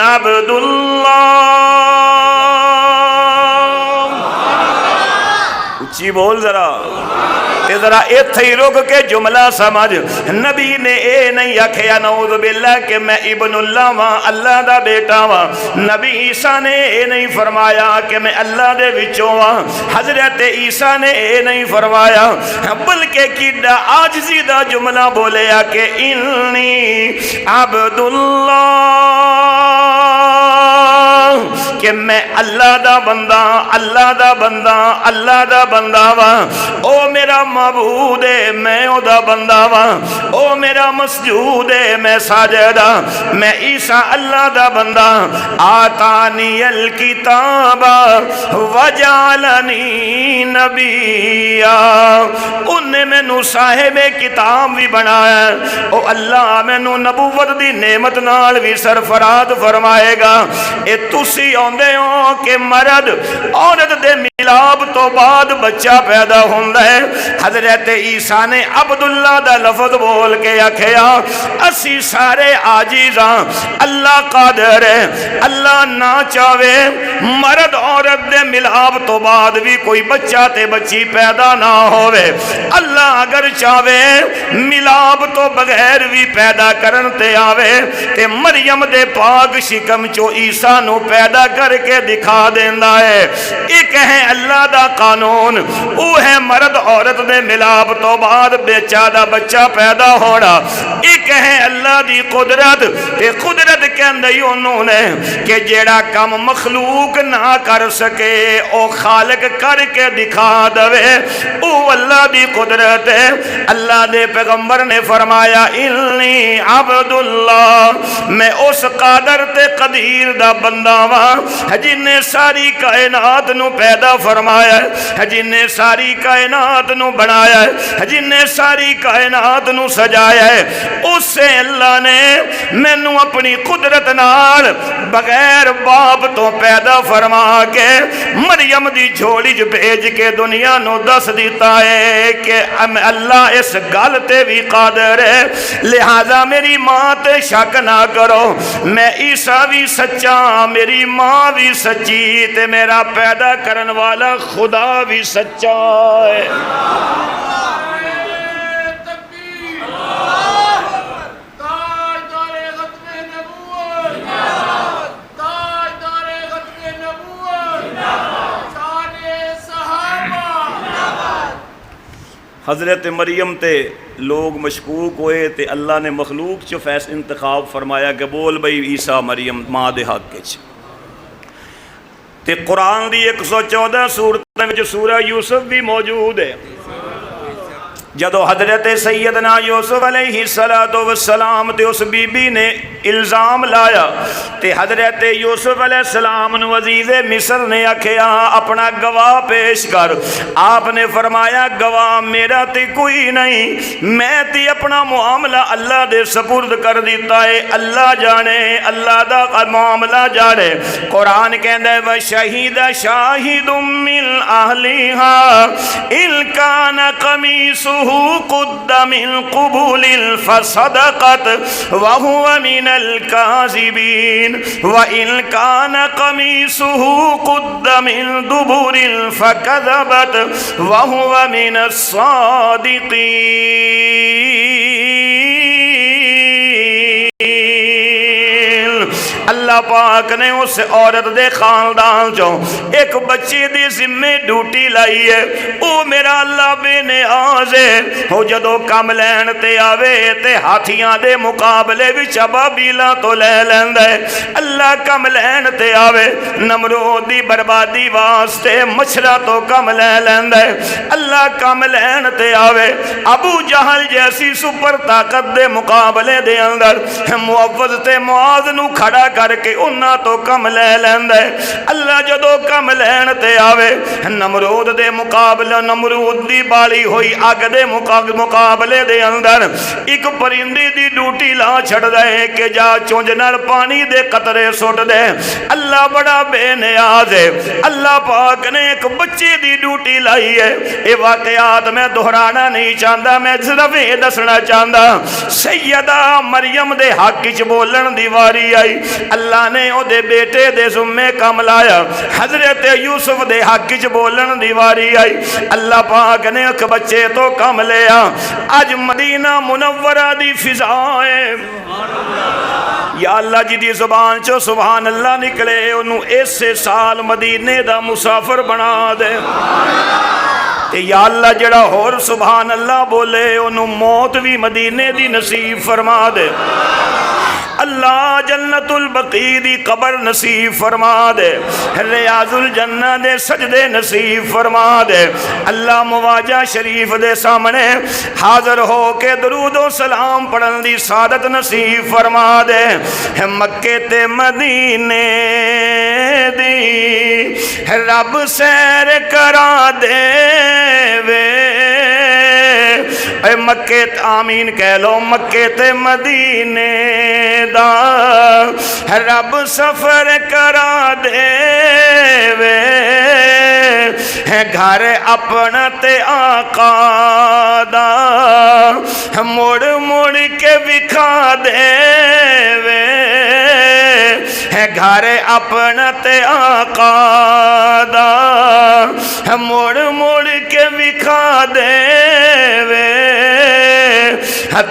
عبد اللہ۔ اچھی بول ذرا ایتھے ہی رک کے جملہ سمجھ۔ نبی نے اے نہیں آکھیا نعوذ باللہ کہ میں ابن اللہ ہاں، اللہ دا بیٹا ہاں۔ نبی عیسیٰ نے اے نہیں فرمایا کہ میں اللہ دے وچوں ہاں۔ حضرت عیسیٰ نے اے نہیں فرمایا، بلکہ کیڈا عاجزی دا جملہ بولیا کہ انی عبد اللہ، کہ میں اللہ دا بندہ، اللہ دا بندہ، اللہ دا بندہ واں۔ او میرا معبود ہے میں او دا بندہ واں، او میرا مسجود ہے میں ساجد ہاں، میں عیسیٰ اللہ دا بندہ۔ آتانی الکتاب وجعلنی نبیا، انہیں میں نو صاحب کتاب بھی بنایا، او اللہ میں نو نبوت دی نعمت نال بھی سرفراز فرمائے گا۔ اے تسی آندے ہو کہ مرد عورت دے ملاب تو بعد بچہ پیدا ہوندا ہے۔ حضرت عیسیٰ نے عبداللہ دا لفظ بول کے آکھیا اسی سارے عاجز ہاں، اللہ قادر ہے، اللہ نہ چاہے مرد عورت دے ملاب تو بعد بھی کوئی بچہ تے بچی پیدا نہ ہوئے، اللہ اگر چاہے ملاب تو بغیر بھی پیدا کرن تے آوے تے مریم دے پاک شکم چو عیسیٰ نو پیدا کر کے دکھا دیندا ہے۔ ایک ہے اللہ دا قانون، وہ ہے مرد عورت دے ملاب تو بعد بیچہ دا بچہ پیدا ہونا۔ ایک ہے اللہ دی قدرت، تے قدرت قدرت کہندے انہوں نے کہ جیڑا کم مخلوق نہ کر سکے او خالق کر کے دکھا دوے، او اللہ دی قدرت ہے۔ اللہ دے پیغمبر نے فرمایا انی عبداللہ، میں اس قادر تے قدیر دا بندہ واں جن نے ساری کائنات نو پیدا فرمایا ہے، جن نے ساری کائنات نو بنایا ہے، جن نے ساری کائنات نو سجایا ہے۔ اس سے اللہ نے مینوں اپنی قدرت نال بغیر باپ تو پیدا فرما کے مریم دی جھولی جو بھیج کے دنیا نو دس دیتا ہے کہ اللہ اس گل تے بھی قادر ہے، لہذا میری ماں تے شک نہ کرو، میں عیسیٰ بھی سچا، میری ماں بھی سچی، تے میرا پیدا کرن والا خدا بھی سچا ہے۔ حضرت مریم تے لوگ مشکوک ہوئے تے اللہ نے مخلوق چو فیصل انتخاب فرمایا کہ بول بھئی عیسیٰ مریم ماں دے حق کے تے قرآن دی 114 سورتیں میں سورہ یوسف بھی موجود ہے۔ جدو حضرت سیدنا یوسف علیہ السلام تے اس بی بی نے الزام لایا تے حضرت یوسف علیہ السلام نو عزیز مصر نے آکھیا اپنا گواہ پیش کر۔ آپ نے فرمایا گواہ میرا تے کوئی نہیں، میں تے اپنا معاملہ اللہ دے سپرد کر دیتا ہے، اللہ جانے، اللہ دا معاملہ جانے۔ قرآن کہندہ ہے وَشَهِدَ شَاهِدٌ مِّنْ أَهْلِهَا إِنْ كَانَ قَمِيصُهُ قد من قبول فصدقت وهو من الكاذبين وإن كان قميصه قد من دبر فكذبت وهو من الصادقين۔ اللہ پاک نے اس عورت دے خاندان جو ایک بچے دی ذمہ ڈیوٹی لائی ہے، او میرا اللہ بے نیاز ہے، ہو جدو کم لین تے آوے تے ہاتھیاں دے مقابلے وچ ابابیلاں تو لے لیندے، اللہ کم لین تے آوے نمرود دی بربادی واسطے مچھرا تو کم لے لیندے، اللہ کم لین تے آوے ابو جہل جیسی سپر طاقت دے مقابلے دے اندر معوذ تے معاذ نو کھڑا کر کے انہاں تو کم لے لیندے، اللہ جدو کم لین تے آوے نمرود دے مقابلہ، نمرود دی بالی ہوئی اگ دے مقابلے دے اندر ایک پرندی دی ڈیوٹی لا چھڑ دے کہ جا چونج نال پانی دے قطرے سٹ دے۔ اللہ بڑا بے نیاز ہے، اللہ پاک نے ایک بچے دی ڈیوٹی لائی ہے۔ اے واقعات میں دہرانا نہیں چاہتا، میں صرف یہ دسنا چاہتا سیدہ مریم دے حق وچ بولن دی واری آئی، اللہ نے او دے بیٹے دے ذمے کم لایا، حضرت یوسف دے حق وچ بولن دی واری آئی، اللہ پاک نے ایک بچے تو کم لیا۔ اج مدینہ منورہ دی فضائے یا اللہ جی دی زبان چو سبحان اللہ نکلے، انہوں ایسے سال مدینے دا مسافر بنا دے، یا اللہ جڑا ہور سبحان اللہ بولے انہوں موت بھی مدینے دی نصیب فرما دے، اللہ جنت البقیع دی قبر نصیب فرما دے، ریاض الجنہ دے سجدے نصیب فرما دے، اللہ مواجہ شریف دے سامنے حاضر ہو کے درود و سلام پڑھن دی سعادت نصیب فرما دے، مکے تے مدینے دی رب سیر کرا دے وے، اے مکے آمین کہہ لو، مکے تے مدینے دا رب سفر کرا دے وے، گھر اپنا تے آقا دا مڑ مڑ کے وکھا دے وے، گھر اپنا تے آقا دا مڑ مڑ کے وکھا دے وے،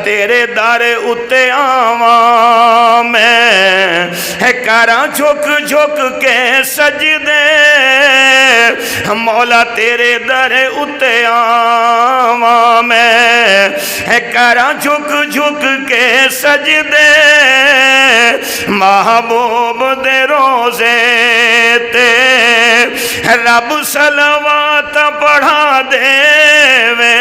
تیرے در اتے آواں میں کراں جھک جھک کے سجدے مولا تیرے در اتے آواں میں کراں جھک جھک کے سجدے محبوب دے روزے تے رب صلوات پڑھا دے وے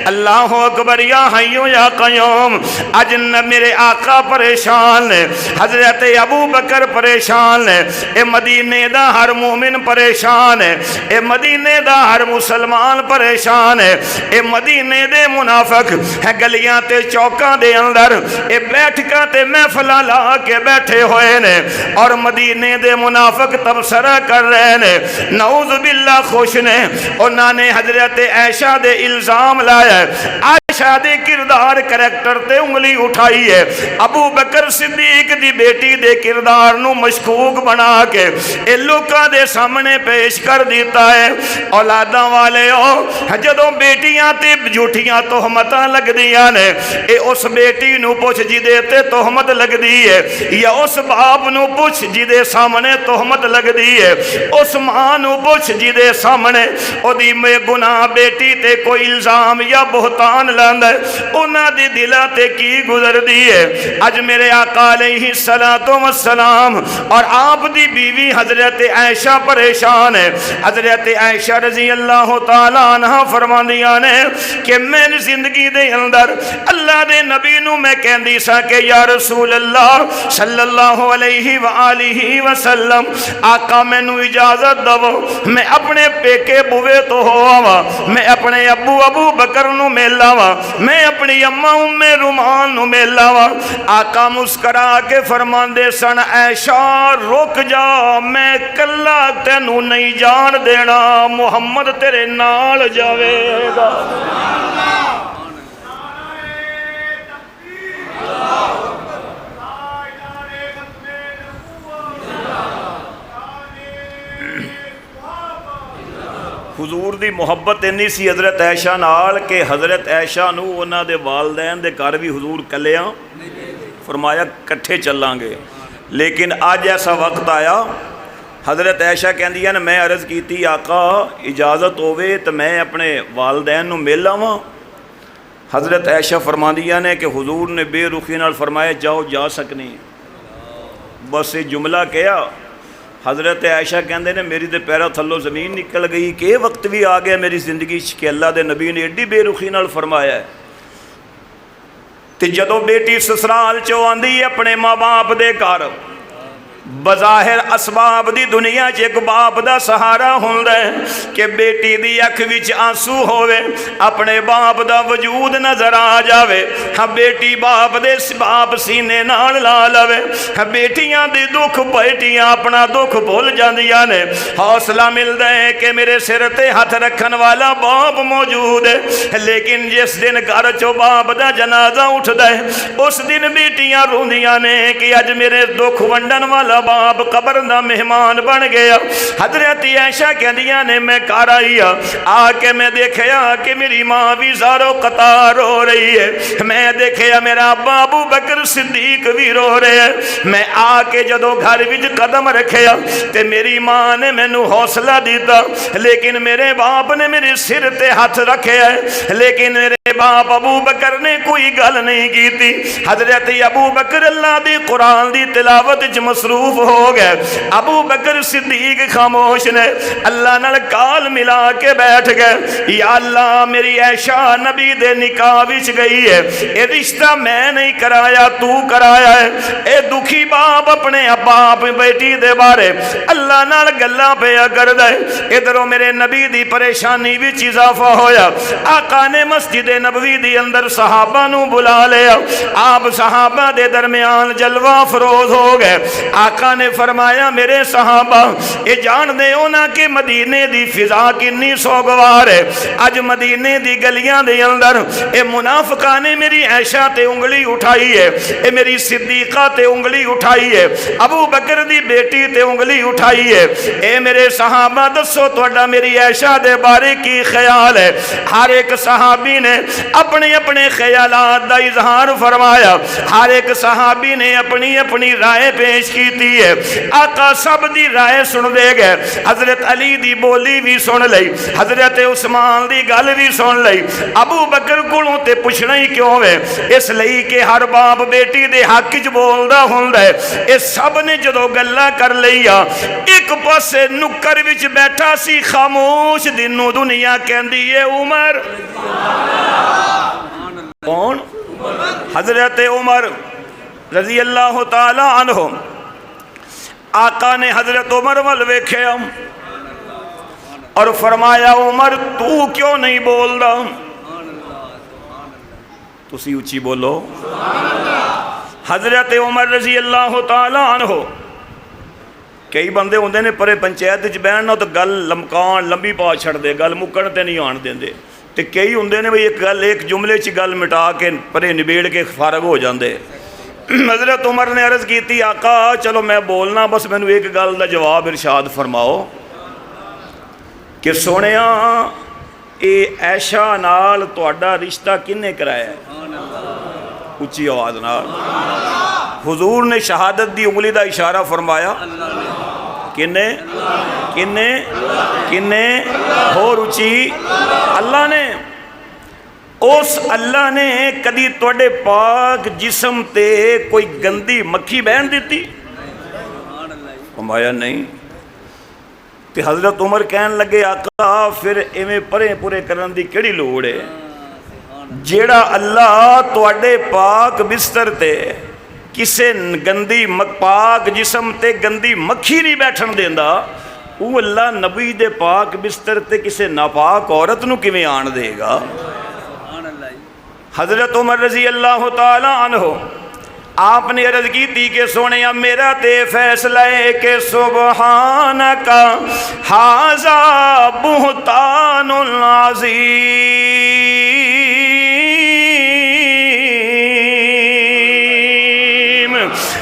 اللہ اکبر یا حیو یا قیوم اج میرے آقا پریشان ہے حضرت ابو بکر پریشان ہے اے مدینے دا ہر مومن پریشان ہے اے مدینے دا ہر مسلمان پریشان ہے اے مدینے دے منافق ہے گلیاں تے چوکاں دے اندر اے بیٹھکاں تے محفلاں لا کے بیٹھے ہوئے نے اور مدینے دے منافق تبصرہ کر رہے نے نعوذ باللہ خوش نے انہاں نے حضرت عائشہ دے الزام لایا ہے عائشہ دے کردار کریکٹر تے انگلی اٹھائی ہے ابو بکر صدیق دی بیٹی دے کردار نو مشکوک بنا کے اے لوکاں دے سامنے پیش کر دیتا ہے اولاداں والے ہو جدوں بیٹیاں تے جھوٹیاں تہمتاں لگ دیاں نے اے اس بیٹی نو پوچھ جی دے تے تہمت لگ دی ہے یا اس باپ نو پوچھ جی دے سامنے تہمت لگ دی ہے اس ماں نو پوچھ جی دے سامنے او دی میں گناہ بیٹی تے کوئی الزام یا بہتان لاندا ہے انہاں دی دلاں تے کی گزر دی ہے اج میرے آقا علیہ السلام اور آپ دی بیوی حضرت عائشہ پریشان ہے حضرت عائشہ رضی اللہ تعالیٰ عنہ فرماندیاں نے کہ میں زندگی دے اندر اللہ دے نبی نو میں کہندی سا کہ یا رسول اللہ صلی اللہ علیہ وآلہ وسلم آقا میں نو اجازت دو میں اپنے پیکے بوے تو ہوا میں اپنے ابو بکر نو ملاوا میں اپنی اماں ام رومان نو ملاوا آقا مسکرا کے فرماندے سن عائشہ رک جا میں کلا تینو نہیں جان دینا محمد تیرے نال جاوے گا حضور دی محبت انی سی حضرت عائشہ نال کہ حضرت عائشہ نو انہاں دے والدین دے گھر بھی حضور کلیاں فرمایا کٹھے چلاں گے لیکن آج ایسا وقت آیا حضرت عائشہ کہندیاں نے میں عرض کیتی آقا اجازت ہووے تو میں اپنے والدین نو مل لاواں حضرت عائشہ فرماندیاں نے کہ حضور نے بے رخی نال فرمایا جاؤ جا سکنے بس یہ جملہ کیا حضرت عائشہ کہندے نے میری دے پیرا تھلو زمین نکل گئی کہ وقت بھی آ گیا میری زندگی کہ اللہ دے نبی نے ایڈی بے رخی نال فرمایا ہے تے جدوں بیٹی سسرال چوں آندی اپنے ماں باپ دے گھر بظاہر اسباب دی دنیا چ ایک باپ دا سہارا ہوندا ہے کہ بیٹی دی اکھ وچ آنسو ہووے اپنے باپ دا وجود نظر آ جاوے ہاں بیٹی باپ دے باپ سینے نال لا لوے ہاں بیٹیاں دی دکھ بیٹیاں اپنا دکھ بھول جاندیاں نے حوصلہ ملدا ہے کہ میرے سر تے ہاتھ رکھن والا باپ موجود ہے لیکن جس دن گھر چوں باپ دا جنازہ اٹھدا ہے اس دن بیٹیاں روندیاں نے کہ اج میرے دکھ ونڈن والا باپ قبر دا مہمان بن گیا حضرت عائشہ کہندیاں نے میں گھر آئی آ کے میں دیکھیا کہ میری ماں بھی زارو قطار رو رہی ہے میں دیکھیا میرا ابو بکر صدیق بھی رو رہے ہیں میں آ کے جدو گھر وچ قدم رکھیا تے میری ماں نے مینوں حوصلہ دیتا لیکن میرے باپ نے میرے سر تے ہاتھ رکھے ہے لیکن میرے باپ ابو بکر نے کوئی گل نہیں کی تھی حضرت ابو بکر اللہ دی قرآن دی تلاوت وچ مصروف ہو گئے ابو بکر صدیق خاموش نے اللہ نال کال ملا کے بیٹھ گئے یا اللہ میری عائشہ نبی دے نکاح وچ گئی ہے اے رشتہ میں نہیں کرایا تو کرایا ہے اے دکھی باپ اپنے باپ بیٹی دے بارے اللہ نال گلاں پیا کردا ہے ادھروں میرے نبی دی پریشانی وچ اضافہ ہویا آقا نے مسجد نبوی دی اندر صحابہ نو بلا لیا آپ صحابہ دے درمیان جلوہ فروز ہو گئے آقا آقا نے فرمایا میرے صحابہ یہ جان دے ہونا کہ مدینے دی فضا کنی سوگوار ہے. اج مدینے دی گلیاں دے اندر اے منافقاں نے میری عائشہ تے انگلی اٹھائی ہے, اے میری صدیقہ تے انگلی اٹھائی ہے, ابو بکر دی بیٹی تے انگلی اٹھائی ہے. اے میرے صحابہ دسو تہاڈا میری عائشہ دے بارے کی خیال ہے؟ ہر ایک صحابی نے اپنے اپنے خیالات دا اظہار فرمایا, ہر ایک صحابی نے اپنی اپنی رائے پیش کیتی ہے. آقا سب دی رائے سن دے گئے, حضرت علی دی بولی بھی سن لئی, حضرت عثمان دی گل بھی سن لئی, ابو بکر کولوں تے پوچھنا ہی کیوں ہے؟ اس لئی کہ ہر باپ بیٹی دے حق وچ بولدا ہوندا ہے. اے سب نے جدوں گلاں کر لئیاں ایک پاسے نکر وچ بیٹھا سی خاموش, دینوں دنیا کہندی ہے عمر. کون؟ حضرت عمر رضی اللہ تعالی عنہ. آقا نے حضرت عمر ول ویکھیا اور فرمایا عمر تو کیوں نہیں بول رہا؟ تسی اچھی بولو. حضرت عمر رضی اللہ تعالی عنہ, کئی بندے ہوندے نے پرے پنچایت وچ بہن تو گل لمکان لمبی پا چھڑ دے, گل مکن تے نہیں آن دیندے. تے کئی ہوندے نے بھئی ایک گل ایک جملے چ گل مٹا کے پرے نبیڑ کے فارغ ہو جاندے. حضرت عمر نے عرض کیتی آقا چلو میں بولنا, بس مینوں ایک گل دا جواب ارشاد فرماؤ کہ سونیاں اے عائشہ نال تہاڈا رشتہ کنے کرایا ہے؟ اچھی آواز نال. حضور نے شہادت دی انگلی دا اشارہ فرمایا. کنے کنے کنے اور اچھی اللہ نے. اس اللہ نے کدی توڑے پاک جسم تے کوئی گندی مکھی بہن دیتی؟ فرمایا نہیں. تے حضرت عمر کہن لگے آقا پھر ایویں پرے پورے کرن دی کیڑی لوڑ ہے؟ جیڑا اللہ توڑے پاک بستر تے کسے گندی پاک جسم تے گندی مکھی نہیں بیٹھن دیندا, وہ اللہ نبی دے پاک بستر تے کسے ناپاک عورت نو کیویں آن دے گا؟ حضرت عمر رضی اللہ تعالی عنہ آپ نے عرض کی تھی کہ سونے میرا تے فیصلہ ہے کہ سبحانکا ھذا بہتان عظیم.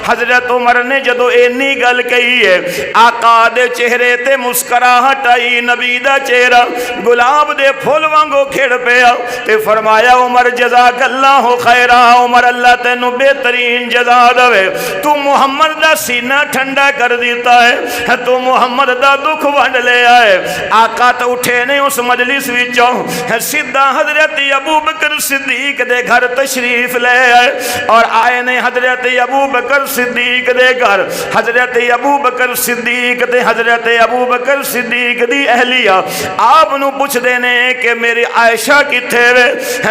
حضرت عمر نے جدو اینی گل کہی ہے آقا دے چہرے تے مسکراہٹ آئی, نبی دا چہرہ گلاب دے پھول وانگو کھڑ پیا تے فرمایا عمر جزاک اللہ خیرہ. عمر اللہ تینوں بہترین جزا دوے, تو محمد دا سینہ ٹھنڈا کر دیتا ہے, تو محمد دا دکھ ونڈ لے آئے. آقا تو اٹھے نے اس مجلس وچوں سیدھا حضرت ابو بکر صدیق دے گھر تشریف لے آئے اور آئے نے حضرت ابو بکر صدیق دے گھر. حضرت ابو بکر صدیق تے حضرت ابو بکر صدیق دی اہلیہ آپ نو پوچھ دینے کہ میری عائشہ کتھے وے؟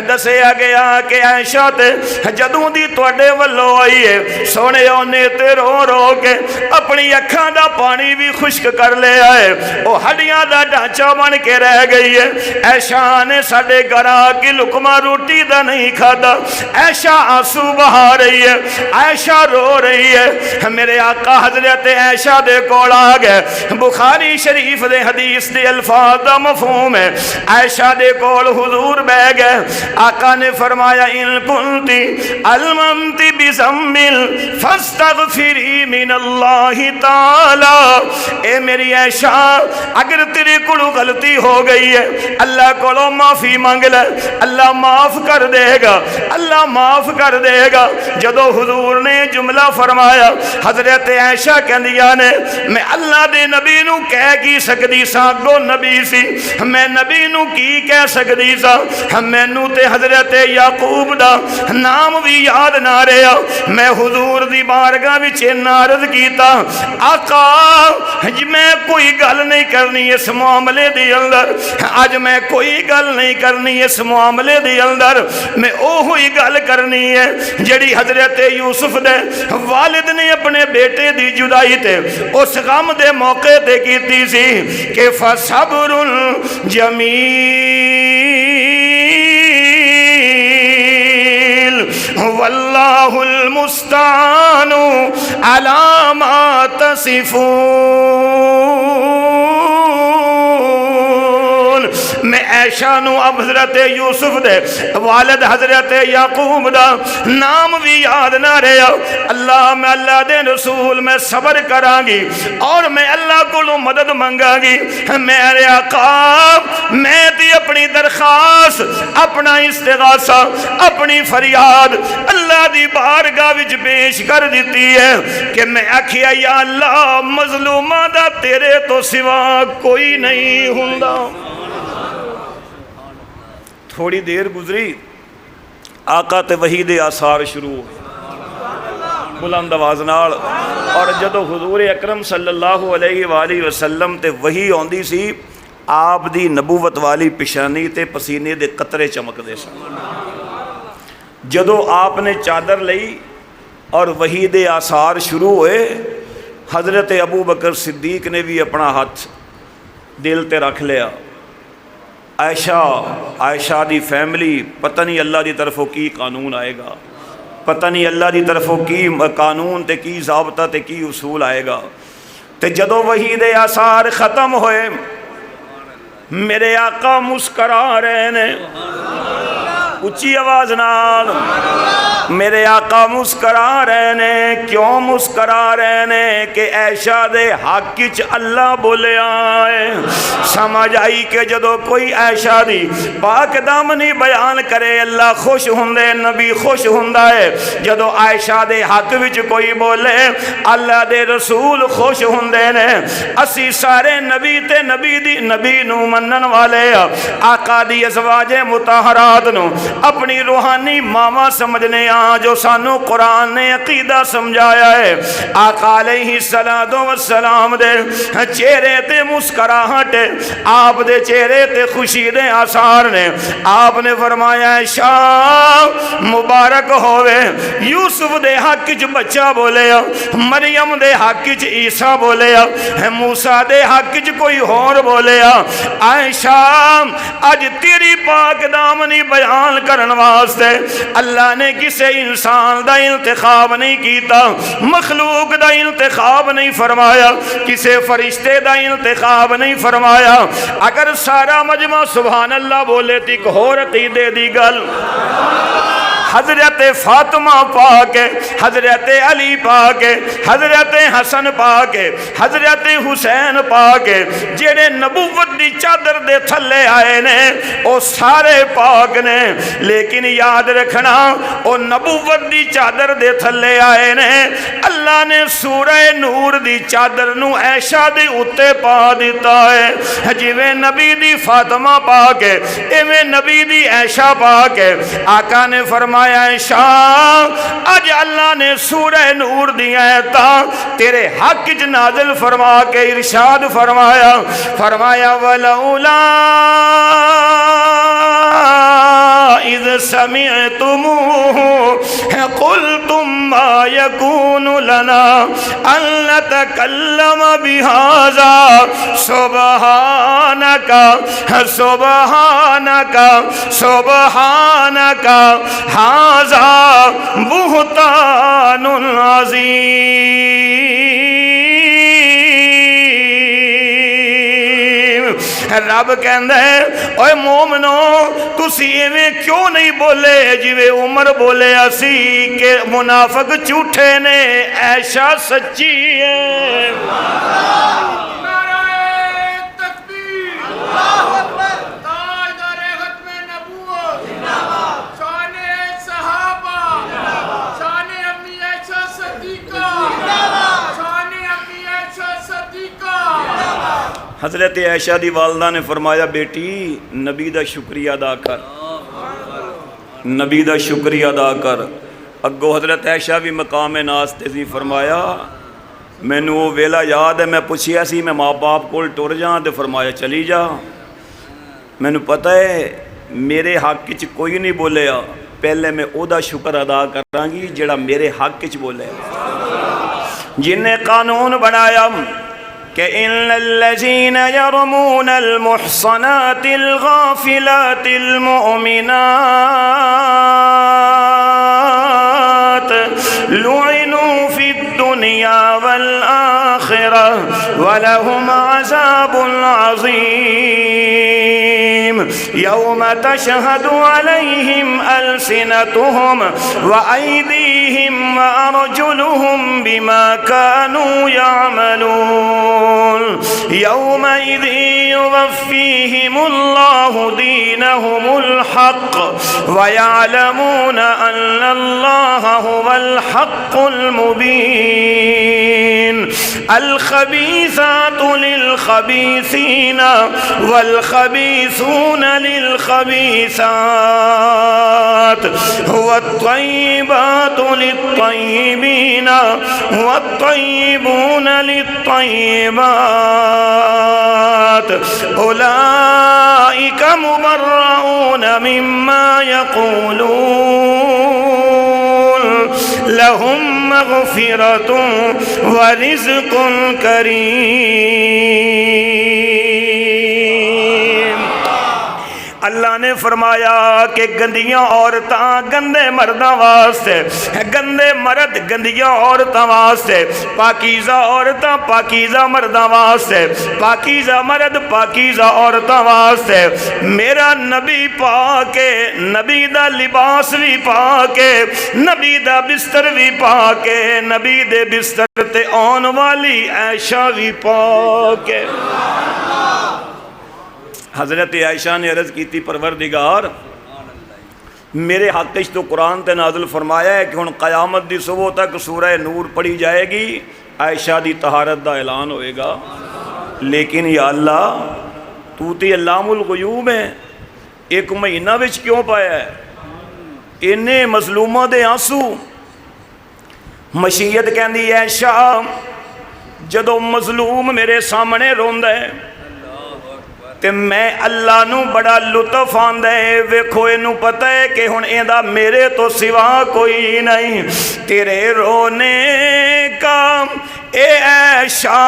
دسیا گیا کہ عائشہ تے جدوں دی توڑے والو آئی ہے سونے اونے تے رو رو کے اپنی اکھاں دا پانی بھی خشک کر لے آئے, او ہڈیاں دا ڈھانچہ بن کے رہ گئی ہے. عائشہ نے ساڈے گھر آ کے لقمہ روٹی دا نہیں کھادا. عائشہ آنسو بہا رہی ہے, عائشہ رو رہی ہے. میرے آقا حضرت عائشہ دے کول آ گئے. بخاری شریف دے حدیث دے الفاظ دا مفہوم ہے. عائشہ دے کول حضور بہ گئے. آقا نے فرمایا ان کنتی الممتی بزمل فاستغفری من اللہ تعالی. اے میری عائشہ اگر تیرے کولو غلطی ہو گئی ہے اللہ کولو معافی مانگ لے, اللہ معاف کر دے گا, اللہ معاف کر دے گا. جدو حضور نے جملہ فرمایا حضرت عائشہ کہندیاں نے میں اللہ دے نبی نو کہہ کی سکدی سا, گو نبی سی میں نبی نو کی کہہ سکدی سا, مینوں تے حضرت یعقوب دا نام بھی یاد نہ رہا. میں حضور دی بارگاہ وچ عرض کیتا آقا میں کوئی گل نہیں کرنی اس معاملے دی اندر, اج میں کوئی گل نہیں کرنی اس معاملے دی اندر, میں اوہی گل کرنی ہے جڑی حضرت یوسف دے والد نے اپنے بیٹے دی جدائی تے اس غم دے موقع تے کیتی سی کہ فصبر جمیل واللہ المستعان علی ما تصفون۔ میں عائشہ نو اب حضرت یوسف دے والد حضرت یعقوب دا نام بھی یاد نہ رہا۔ اللہ میں اللہ دے رسول میں صبر کراں گی اور میں اللہ کو مدد منگا گی۔ میرے آقا میں دی اپنی درخواست، اپنا استغاثہ، اپنی فریاد اللہ دی بارگاہ وچ پیش کر دیتی ہے کہ میں آکھیا یا اللہ مظلوماں دا تیرے تو سوا کوئی نہیں ہوندا۔ تھوڑی دیر گزری، آقا تے وحی دے آثار شروع ہوئے بلند آواز نال، اور جدو حضور اکرم صلی اللہ علیہ وآلہ وسلم تے وحی آندی سی، آپ دی نبوت والی پیشانی تے پسینے دے قطرے چمک دے سن۔ جدو آپ نے چادر لئی اور وحی دے آثار شروع ہوئے، حضرت ابو بکر صدیق نے بھی اپنا ہاتھ دل تے رکھ لیا۔ عائشہ دی فیملی پتہ نہیں اللہ دی طرفوں کی قانون آئے گا، پتہ نہیں اللہ دی طرفوں کی قانون تے کی ضابطہ تے کی اصول آئے گا۔ تے جدو وحی دے آثار ختم ہوئے، میرے آقا مسکرا رہے نے، اچھی آواز نال میرے آقا مسکرا رہے نے۔ کیوں مسکرا رہے نے؟ کہ عائشہ دے حق وچ اللہ بولیا ہے۔ سمجھ آئی کہ جدو کوئی عائشہ دی پاک دامنی بیان کرے اللہ خوش ہوندے، نبی خوش ہوندا ہے۔ جدو عائشہ دے حق وچ کوئی بولے اللہ دے رسول خوش ہوندے نے۔ اسی سارے نبی تے نبی نو منن والے آقا دی ازواج مطہرات نو اپنی روحانی ماما سمجھنے جو سانو قرآن نے عقیدہ سمجھایا ہے۔ آقا علیہ السلام دے چہرے تے مسکراہٹ، آپ دے چہرے تے خوشی دے آثار نے۔ آپ نے فرمایا شاہ مبارک ہوئے، یوسف دے حق چ بچہ بولے، مریم دے حق چ عیسیٰ بولے، موسیٰ دے حق چ کوئی اور بولے۔ عائشہ اج تیری پاک دامنی بیان کرن واسطے اللہ نے کسے انسان دا انتخاب نہیں کیتا، مخلوق دا انتخاب نہیں فرمایا، کسے فرشتے دا انتخاب نہیں فرمایا۔ اگر سارا مجمع سبحان اللہ بولے تی ایک اور عقیدے دی گل، حضرت فاطمہ پاک، حضرت علی پاک، حضرت حسن پاک، حضرت حسین پاک، جڑے نبوت دی چادر دے تھلے آئے نے او سارے پاک نے، لیکن یاد رکھنا او نبوت دی چادر دے تھلے آئے نے۔ اللہ نے سورہ نور دی چادر نو عائشہ دے اتے پا دیتا ہے، جویں نبی دی فاطمہ پاک ہے ایویں نبی دی عائشہ پاک ہے۔ آقا نے فرمایا عائشہ اج اللہ نے سورہ نور دی آیتاں تیرے حق وچ نازل فرما کے ارشاد فرمایا ولولا اذ سمعتموه قلتم ما يكون لنا ان نتكلم بهذا سبحانك هذا بہتان عظیم۔ رب کہندا ہے اوے مومنو تسی ایویں کیوں نہیں بولے جویں عمر بولے اسی کہ منافق جھوٹے نے عائشہ سچی ہے۔ حضرت عائشہ دی والدہ نے فرمایا بیٹی نبی دا شکریہ ادا کر، نبی دا شکریہ ادا کر۔ اگو حضرت عائشہ بھی مقام ناز تے سی فرمایا مینوں وہ ویلا یاد ہے میں پوچھیا سی میں ماں باپ کول ٹر جاں تے فرمایا چلی جا، مینوں پتہ ہے میرے حق وچ کوئی نہیں بولیا، پہلے میں او دا شکر ادا کراں گی جڑا میرے حق وچ بولے، جن نے قانون بنایا کہ ان الذین یرمون المحصنات الغافلات المؤمنات والآخرة ولهم عذاب عظيم يوم تشهد عليهم ألسنتهم وأيديهم وأرجلهم بما كانوا يعملون يومئذ يوفيهم الله دينهم الحق ويعلمون أن الله هو الحق المبين الخبيثات للخبيثين والخبيثون للخبيثات والطيبات للطيبين والطيبون للطيبات أولئك مبرؤون مما يقولون لهم مغفرة ورزق کریم۔ اللہ نے فرمایا کہ گندیاں عورتاں گندے مرداں واسطے، گندے مرد گندیاں عورتاں واسطے، پاکیزہ عورتاں پاکیزہ مرداں واسطے، پاکیزہ مرد پاکیزہ عورتاں واسطے میرا نبی پاکے، نبی دا لباس بھی پاکے، نبی دا بستر بھی پاکے، نبی دے بستر تے آن والی عائشہ بھی پاکے۔ حضرت عائشہ نے عرض کی تھی پروردگار میرے حق تو قرآن تے نازل فرمایا ہے کہ ہن قیامت دی صبح تک سورہ نور پڑھی جائے گی، عائشہ دی طہارت دا اعلان ہوئے گا، لیکن یا اللہ تو تے علام الغیوب ہے، ایک مہینہ وچ کیوں پایا ہے؟ انہیں مظلومہ دے آنسو مشیت کہندی عائشہ جدو مظلوم میرے سامنے روندہ ہے تے میں اللہ نو بڑا لطف آندہ ہے، ویکھو انو پتہ ہے کہ ہن ایندا میرے تو سوا کوئی نہیں، تیرے رونے کا اے عائشہ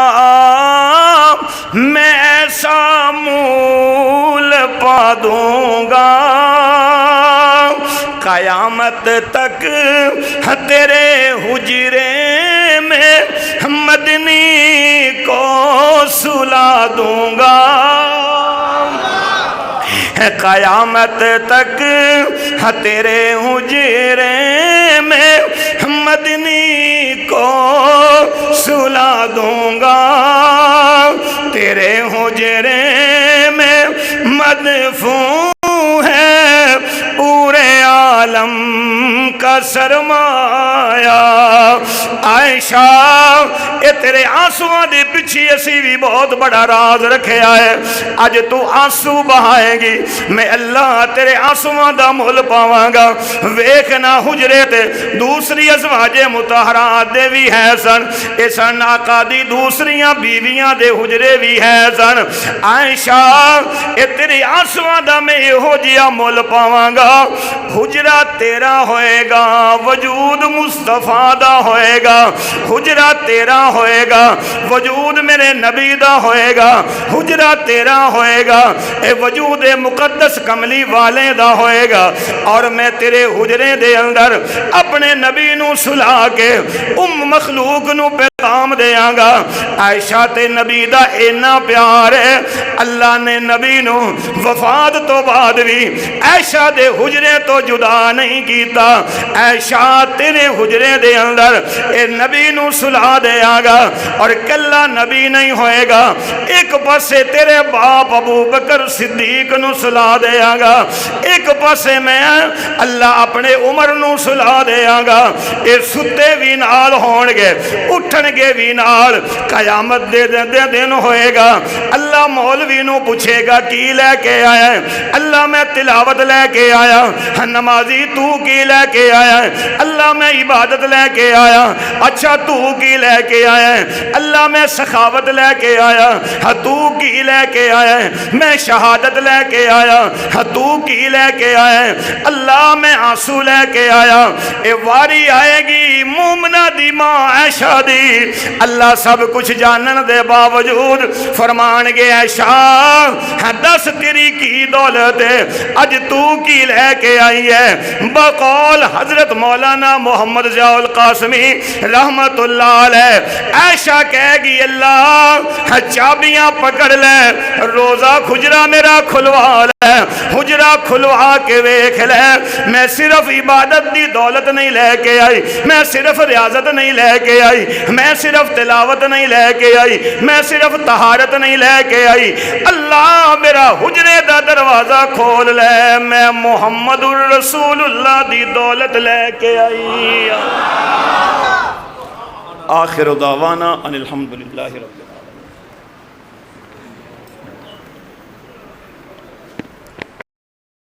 میں ایسا مول پا دوں گا قیامت تک تیرے حجرے میں مدنی کو سلا دوں گا، قیامت تک تیرے حجرے میں مدنی کو سلا دوں گا، تیرے حجرے میں مدفون ہے پورے عالم کا سرمایہ۔ عائشہ اے تیرے آنسوਆਂ دے پیچھے اسی بھی بہت بڑا راز رکھیا ہے، اج تو آنسو بہائے گی میں اللہ تیرے آنسوਆਂ دا مول پاواں گا۔ ویکھنا حجرے تے دوسری ازواج مطہرات دے بھی ہے سن، اے سن آقا دی دوسریاں بیویاں دے حجرے بھی ہے سن۔ عائشہ اے تیرے آنسوਆਂ دا میں ہو جیا مول پاواں گا، حجرہ تیرا ہوئے گا، وجود مصطفیٰ دا ہوئے گا، حجرہ تیرا ہوئے گا، وجود میرے نبی دا ہوئے گا، حجرہ تیرا ہوئے گا، اے وجود مقدس کملی والے دا ہوئے گا، اور میں تیرے حجرے دے اندر اپنے نبی نو سلا کے مخلوق نو پیغام دیاں گا۔ عائشہ تے نبی دا اینا پیار ہے، اللہ نے نبی نو وفات تو بعد بھی عائشہ دے حجرے تو جدا نہیں کیتا، عائشہ تیرے حجرے دے اندر اے نبی نو سلا دیاں گا، اور کلا نبی نہیں ہوئے گا، ایک پاسے تیرے باپ ابو بکر صدیق نو سلا دیاں گا، ایک پاسے میں اللہ اپنے عمر نو سلا دیاں گا، اے ستے بھی نال ہون گے اٹھن گے بھی نال، قیامت دے دن ہوئے گا، اللہ مولوی نو پوچھے گا کی لے کے آیا ہے؟ اللہ میں تلاوت لے کے آیا، نمازی تو کی لے کے آیا ہے؟ اللہ میں عبادت لے کے آیا۔ اچھا تو کی لے کے آیا ہے؟ اللہ میں سخاوت لے کے آیا۔ تو کی لے کے آیا ہے؟ میں شہادت لے کے آیا۔ تو کی لے کے آیا ہے؟ اللہ میں آنسو لے کے آیا۔ اے واری آئے گی مومنہ دی ماں عائشہ دی، اللہ سب کچھ جانن دے باوجود فرمان گے عائشہ دس تیری کی دولت ہے، اج تو کی لے کے آئی ہے؟ بقول حضرت مولانا محمد ضیاء القاسمی رحمت اللہ علیہ، عائشہ کہے گی اللہ چابیاں پکڑ لے، روزہ حجرہ میرا کھلوا لے، حجرہ کھلوا کے ویکھ لے، میں صرف عبادت دی دولت نہیں لے کے آئی، میں صرف ریاضت نہیں لے کے آئی، میں صرف تلاوت نہیں لے کے آئی، میں صرف طہارت نہیں لے کے آئی، اللہ میرا حجرے دا دروازہ کھول لے، میں محمد الرسول اللہ دی دولت لے کے آئی۔ آخر دعوانا ان الحمدللہ رب العالمین۔